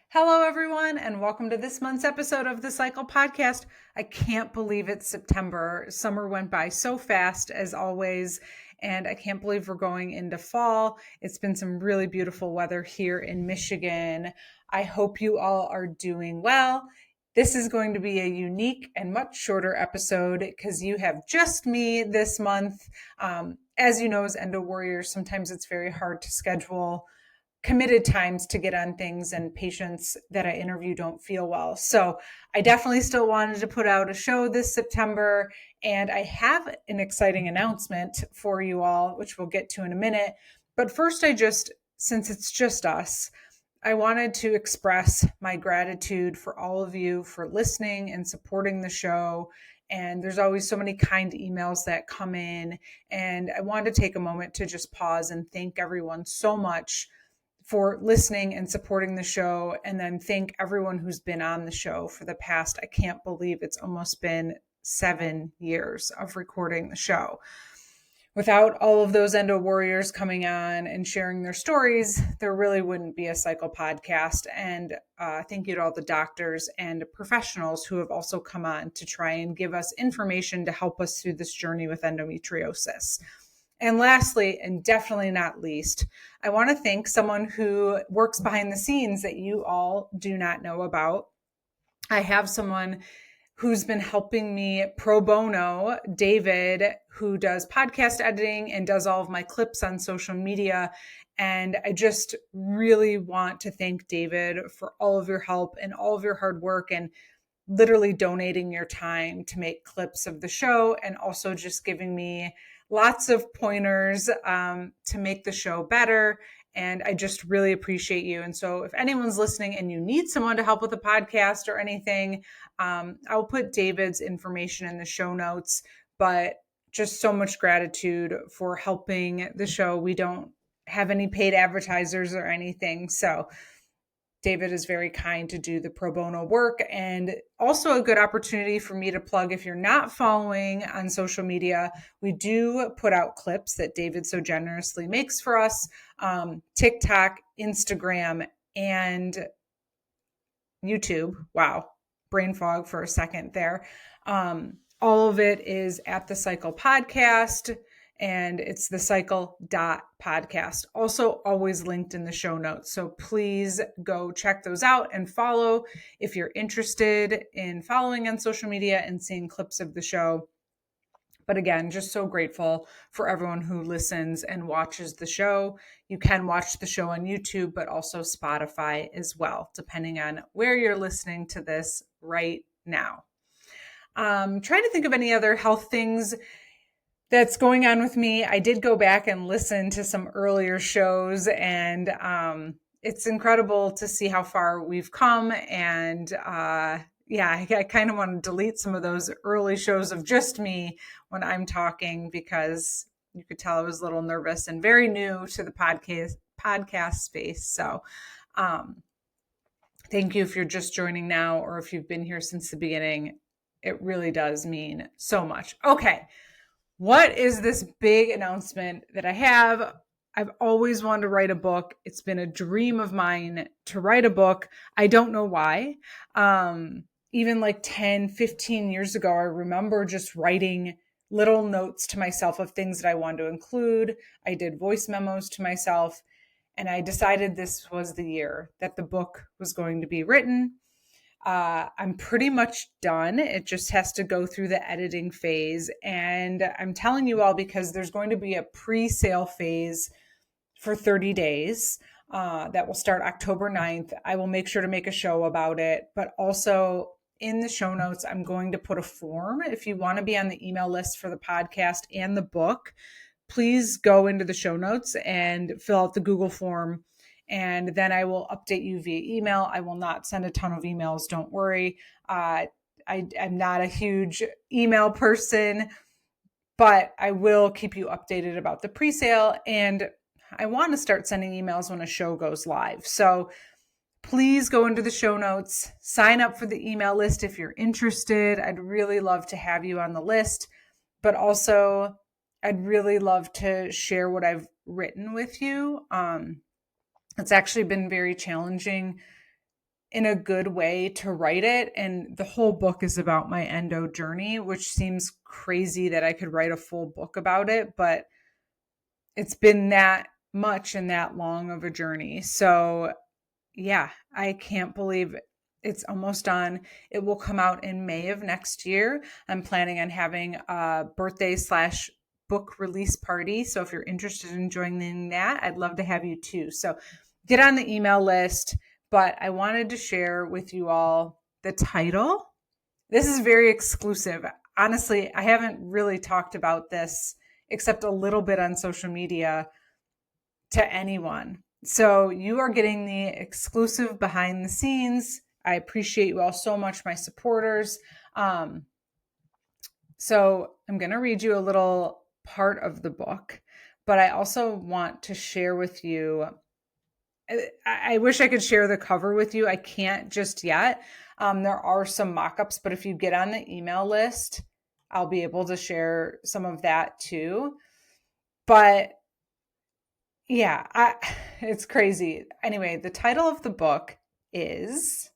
Hello, everyone, and welcome to this month's episode of the Cycle Podcast. I can't believe it's September. Summer went by so fast, as always, and I can't believe we're going into fall. It's been some really beautiful weather here in Michigan. I hope you all are doing well. This is going to be a unique and much shorter episode because you have just me this month. As you know, as Endo Warriors, sometimes it's very hard to schedule committed times to get on things, and patients that I interview don't feel well. So I definitely still wanted to put out a show this September, and I have an exciting announcement for you all, which we'll get to in a minute. But first, since it's just us, I wanted to express my gratitude for all of you for listening and supporting the show. And there's always so many kind emails that come in. And I wanted to take a moment to just pause and thank everyone so much for listening and supporting the show, and then thank everyone who's been on the show for the past, I can't believe it's almost been 7 years of recording the show. Without all of those Endo Warriors coming on and sharing their stories, there really wouldn't be a Cycle Podcast. And thank you to all the doctors and professionals who have also come on to try and give us information to help us through this journey with endometriosis. And lastly, and definitely not least, I want to thank someone who works behind the scenes that you all do not know about. I have someone who's been helping me pro bono, David, who does podcast editing and does all of my clips on social media. And I just really want to thank David for all of your help and all of your hard work and literally donating your time to make clips of the show, and also just giving me lots of pointers to make the show better. And I just really appreciate you. And so if anyone's listening and you need someone to help with the podcast or anything, I'll put David's information in the show notes. But just so much gratitude for helping the show. We don't have any paid advertisers or anything. So David is very kind to do the pro bono work, and also a good opportunity for me to plug. If you're not following on social media, we do put out clips that David so generously makes for us. TikTok, Instagram, and YouTube. Wow, brain fog for a second there. All of it is at the Cycle Podcast, and it's the cycle.podcast. Also always linked in the show notes. So please go check those out and follow if you're interested in following on social media and seeing clips of the show. But again, just so grateful for everyone who listens and watches the show. You can watch the show on YouTube, but also Spotify as well, depending on where you're listening to this right now. Trying to think of any other health things that's going on with me. I did go back and listen to some earlier shows, and it's incredible to see how far we've come. And I kind of want to delete some of those early shows of just me when I'm talking, because you could tell I was a little nervous and very new to the podcast space. So thank you if you're just joining now, or if you've been here since the beginning. It really does mean so much. Okay. What is this big announcement that I have? I've always wanted to write a book. It's been a dream of mine to write a book. I don't know why. Even like 10, 15 years ago, I remember just writing little notes to myself of things that I wanted to include. I did voice memos to myself, and I decided this was the year that the book was going to be written. I'm pretty much done. It just has to go through the editing phase. And I'm telling you all because there's going to be a pre-sale phase for 30 days that will start October 9th. I will make sure to make a show about it. But also in the show notes, I'm going to put a form. If you want to be on the email list for the podcast and the book, please go into the show notes and fill out the Google form. And then I will update you via email. I will not send a ton of emails. Don't worry. I'm not a huge email person, but I will keep you updated about the pre-sale. And I want to start sending emails when a show goes live. So please go into the show notes, sign up for the email list if you're interested. I'd really love to have you on the list, but also I'd really love to share what I've written with you. It's actually been very challenging in a good way to write it. And the whole book is about my endo journey, which seems crazy that I could write a full book about it, but it's been that much and that long of a journey. So yeah, I can't believe it's almost done. It will come out in May of next year. I'm planning on having a birthday/book release party. So if you're interested in joining that, I'd love to have you too. So get on the email list. But I wanted to share with you all the title. This is very exclusive. Honestly, I haven't really talked about this except a little bit on social media to anyone. So you are getting the exclusive behind the scenes. I appreciate you all so much, my supporters. So I'm going to read you a little part of the book, but I also want to share with you. I wish I could share the cover with you. I can't just yet. There are some mock-ups, but if you get on the email list, I'll be able to share some of that too. But yeah, it's crazy. Anyway, the title of the book is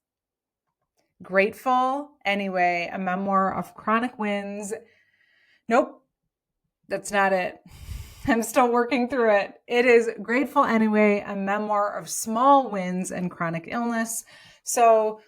Grateful Anyway, a memoir of chronic wins. Nope, that's not it. I'm still working through it. It is Grateful Anyway, a memoir of small wins and chronic illness. So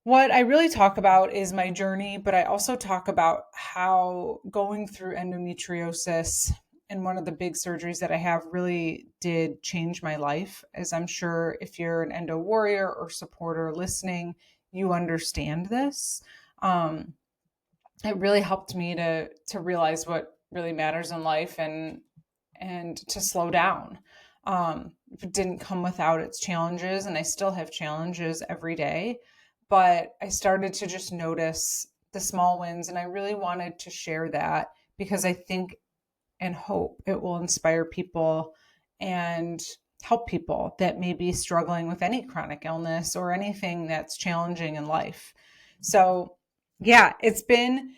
what I really talk about is my journey, but I also talk about how going through endometriosis and one of the big surgeries that I have really did change my life. As I'm sure if you're an endo warrior or supporter listening, you understand this. It really helped me to realize what really matters in life and to slow down. It didn't come without its challenges, and I still have challenges every day. But I started to just notice the small wins, and I really wanted to share that because I think and hope it will inspire people and help people that may be struggling with any chronic illness or anything that's challenging in life. So yeah, it's been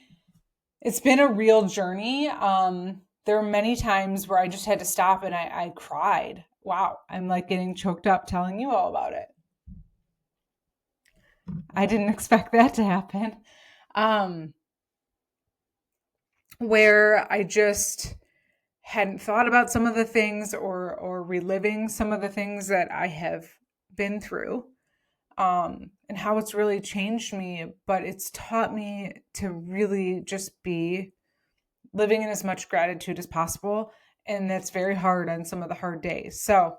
a real journey. There are many times where I just had to stop and I cried. Wow, I'm like getting choked up telling you all about it. I didn't expect that to happen. Where I just hadn't thought about some of the things or reliving some of the things that I have been through, and how it's really changed me, but it's taught me to really just be living in as much gratitude as possible. And that's very hard on some of the hard days. So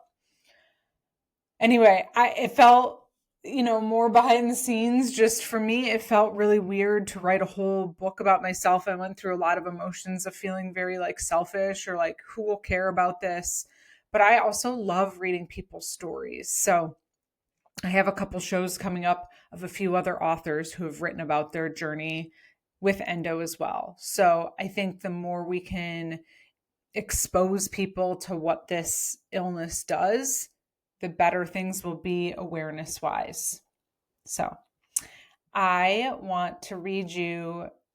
anyway, it felt, more behind the scenes. Just for me, it felt really weird to write a whole book about myself. I went through a lot of emotions of feeling very like selfish or like, who will care about this? But I also love reading people's stories. So I have a couple shows coming up of a few other authors who have written about their journey with endo as well. So I think the more we can expose people to what this illness does, the better things will be awareness wise. So I want to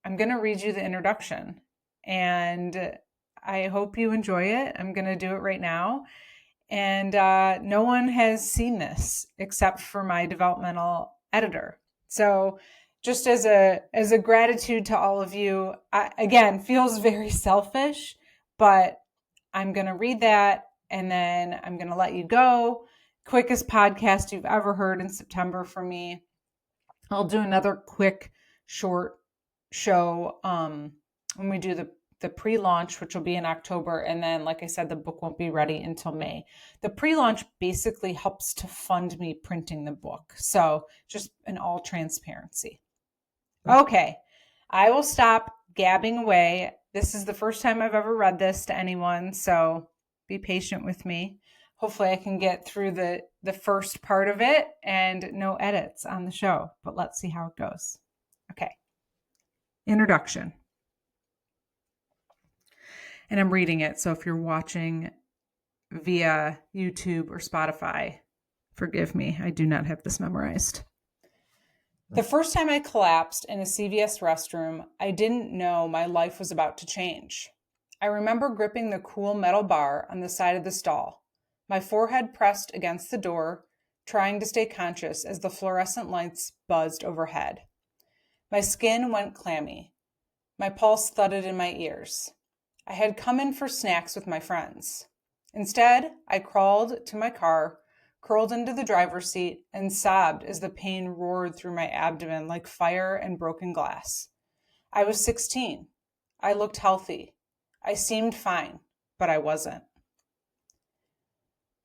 I'm going to read you the introduction, and I hope you enjoy it. I'm going to do it right now. And no one has seen this except for my developmental editor. So just as a gratitude to all of you, again, feels very selfish, but I'm going to read that and then I'm going to let you go. Quickest podcast you've ever heard in September from me. I'll do another quick short show when we do the pre-launch, which will be in October. And then, like I said, the book won't be ready until May. The pre-launch basically helps to fund me printing the book. So just in all transparency. Okay, I will stop gabbing away. This is the first time I've ever read this to anyone, so be patient with me. Hopefully I can get through the first part of it and no edits on the show, but let's see how it goes. Okay. Introduction. And I'm reading it, so if you're watching via YouTube or Spotify, forgive me, I do not have this memorized. The first time I collapsed in a CVS restroom, I didn't know my life was about to change. I remember gripping the cool metal bar on the side of the stall, my forehead pressed against the door, trying to stay conscious as the fluorescent lights buzzed overhead. My skin went clammy. My pulse thudded in my ears. I had come in for snacks with my friends. Instead, I crawled to my car, curled into the driver's seat, and sobbed as the pain roared through my abdomen like fire and broken glass. I was 16. I looked healthy. I seemed fine, but I wasn't.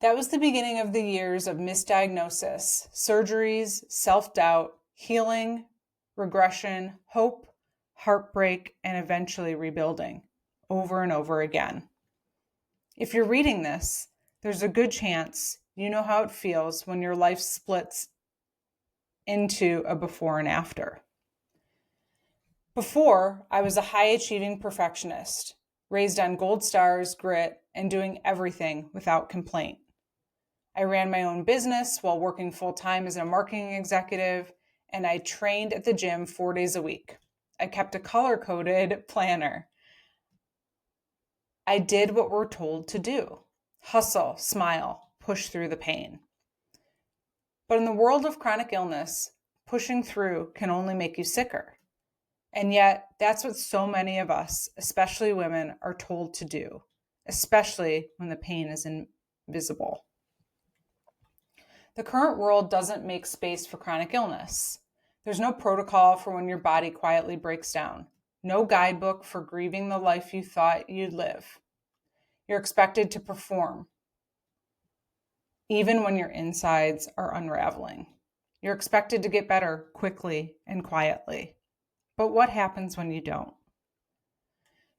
That was the beginning of the years of misdiagnosis, surgeries, self-doubt, healing, regression, hope, heartbreak, and eventually rebuilding, over and over again. If you're reading this, there's a good chance you know how it feels when your life splits into a before and after. Before, I was a high-achieving perfectionist, raised on gold stars, grit, and doing everything without complaint. I ran my own business while working full-time as a marketing executive, and I trained at the gym 4 days a week. I kept a color-coded planner. I did what we're told to do. Hustle, smile, push through the pain. But in the world of chronic illness, pushing through can only make you sicker. And yet, that's what so many of us, especially women, are told to do, especially when the pain is invisible. The current world doesn't make space for chronic illness. There's no protocol for when your body quietly breaks down. No guidebook for grieving the life you thought you'd live. You're expected to perform, even when your insides are unraveling. You're expected to get better quickly and quietly. But what happens when you don't?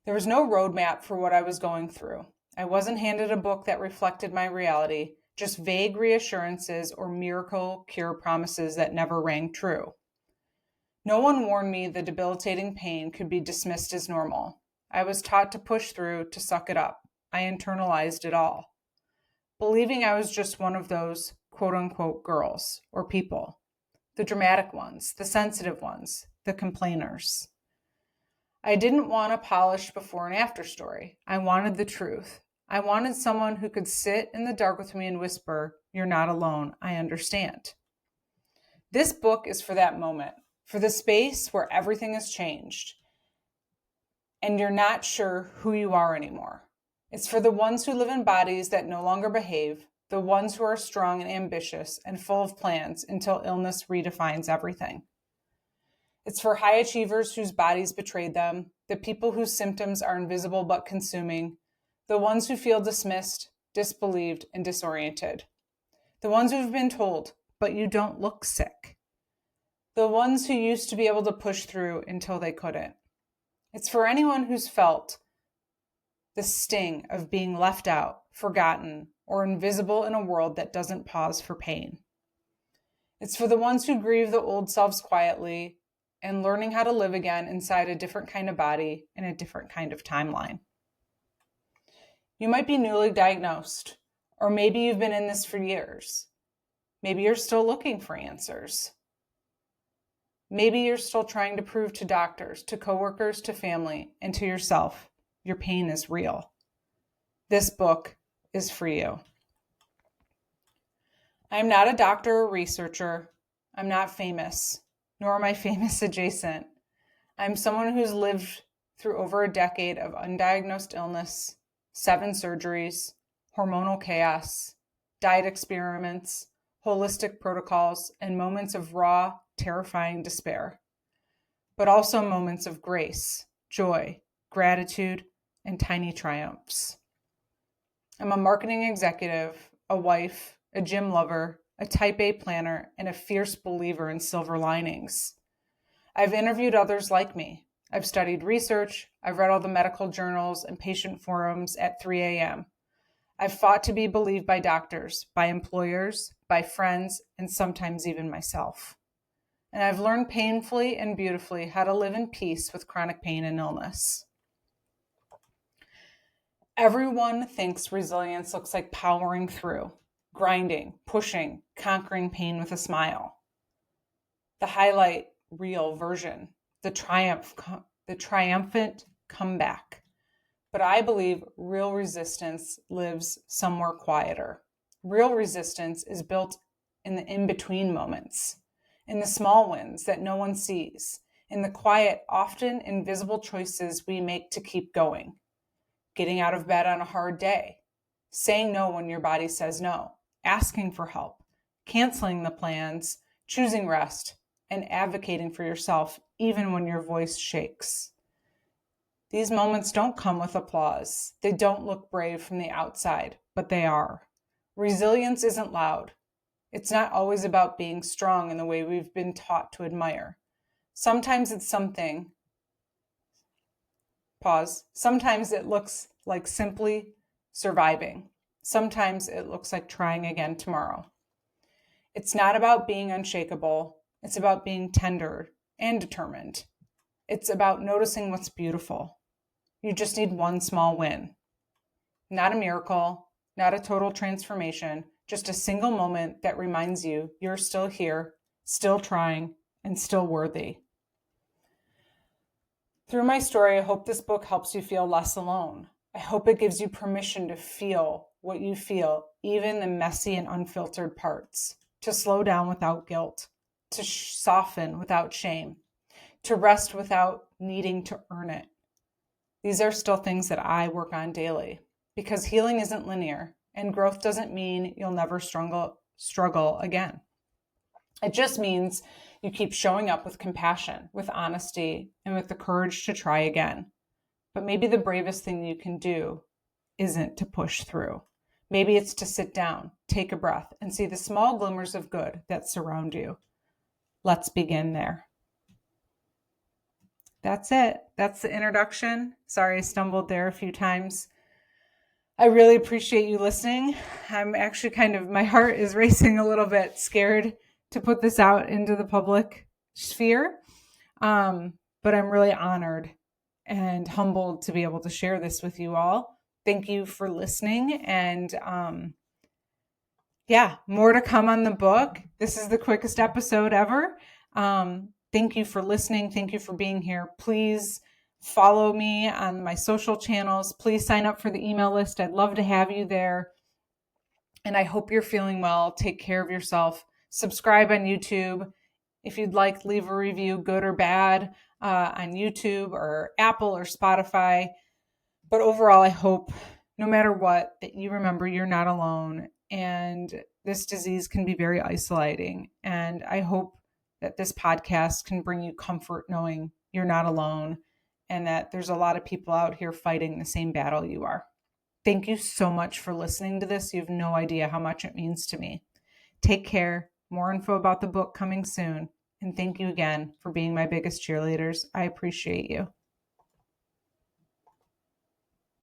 There was no roadmap for what I was going through. I wasn't handed a book that reflected my reality, just vague reassurances or miracle cure promises that never rang true. No one warned me the debilitating pain could be dismissed as normal. I was taught to push through, to suck it up. I internalized it all, believing I was just one of those quote-unquote girls or people, the dramatic ones, the sensitive ones, the complainers. I didn't want a polished before and after story. I wanted the truth. I wanted someone who could sit in the dark with me and whisper, "You're not alone. I understand." This book is for that moment, for the space where everything has changed and you're not sure who you are anymore. It's for the ones who live in bodies that no longer behave, the ones who are strong and ambitious and full of plans until illness redefines everything. It's for high achievers whose bodies betrayed them, the people whose symptoms are invisible but consuming, the ones who feel dismissed, disbelieved, and disoriented, the ones who've been told, "But you don't look sick," the ones who used to be able to push through until they couldn't. It's for anyone who's felt the sting of being left out, forgotten, or invisible in a world that doesn't pause for pain. It's for the ones who grieve the old selves quietly and learning how to live again inside a different kind of body in a different kind of timeline. You might be newly diagnosed, or maybe you've been in this for years. Maybe you're still looking for answers. Maybe you're still trying to prove to doctors, to coworkers, to family, and to yourself, your pain is real. This book is for you. I'm not a doctor or researcher. I'm not famous, nor am I famous adjacent. I'm someone who's lived through over a decade of undiagnosed illness, 7 surgeries, hormonal chaos, diet experiments, holistic protocols, and moments of raw, terrifying despair, but also moments of grace, joy, gratitude, and tiny triumphs. I'm a marketing executive, a wife, a gym lover, a type A planner, and a fierce believer in silver linings. I've interviewed others like me. I've studied research. I've read all the medical journals and patient forums at 3 a.m. I've fought to be believed by doctors, by employers, by friends, and sometimes even myself. And I've learned painfully and beautifully how to live in peace with chronic pain and illness. Everyone thinks resilience looks like powering through, grinding, pushing, conquering pain with a smile. The highlight reel version, the triumphant comeback. But I believe real resistance lives somewhere quieter. Real resistance is built in the in-between moments, in the small wins that no one sees, in the quiet, often invisible choices we make to keep going. Getting out of bed on a hard day, saying no when your body says no, asking for help, canceling the plans, choosing rest, and advocating for yourself even when your voice shakes. These moments don't come with applause. They don't look brave from the outside, but they are. Resilience isn't loud. It's not always about being strong in the way we've been taught to admire. Sometimes it's something. Pause. Sometimes it looks like simply surviving. Sometimes it looks like trying again tomorrow. It's not about being unshakable. It's about being tender and determined. It's about noticing what's beautiful. You just need one small win. Not a miracle, not a total transformation, just a single moment that reminds you you're still here, still trying, and still worthy. Through my story, I hope this book helps you feel less alone. I hope it gives you permission to feel what you feel, even the messy and unfiltered parts, to slow down without guilt, to soften without shame, to rest without needing to earn it. These are still things that I work on daily because healing isn't linear and growth doesn't mean you'll never struggle again. It just means you keep showing up with compassion, with honesty, and with the courage to try again. But maybe the bravest thing you can do isn't to push through. Maybe it's to sit down, take a breath, and see the small glimmers of good that surround you. Let's begin there. That's it. That's the introduction. Sorry, I stumbled there a few times. I really appreciate you listening. I'm actually my heart is racing a little bit, scared to put this out into the public sphere. But I'm really honored and humbled to be able to share this with you all. Thank you for listening. And more to come on the book. This is the quickest episode ever. Thank you for listening. Thank you for being here. Please follow me on my social channels. Please sign up for the email list. I'd love to have you there. And I hope you're feeling well. Take care of yourself. Subscribe on YouTube. If you'd like, leave a review, good or bad, on YouTube or Apple or Spotify. But overall, I hope no matter what, that you remember you're not alone. And this disease can be very isolating. And I hope that this podcast can bring you comfort knowing you're not alone and that there's a lot of people out here fighting the same battle you are. Thank you so much for listening to this. You have no idea how much it means to me. Take care. More info about the book coming soon. And thank you again for being my biggest cheerleaders. I appreciate you.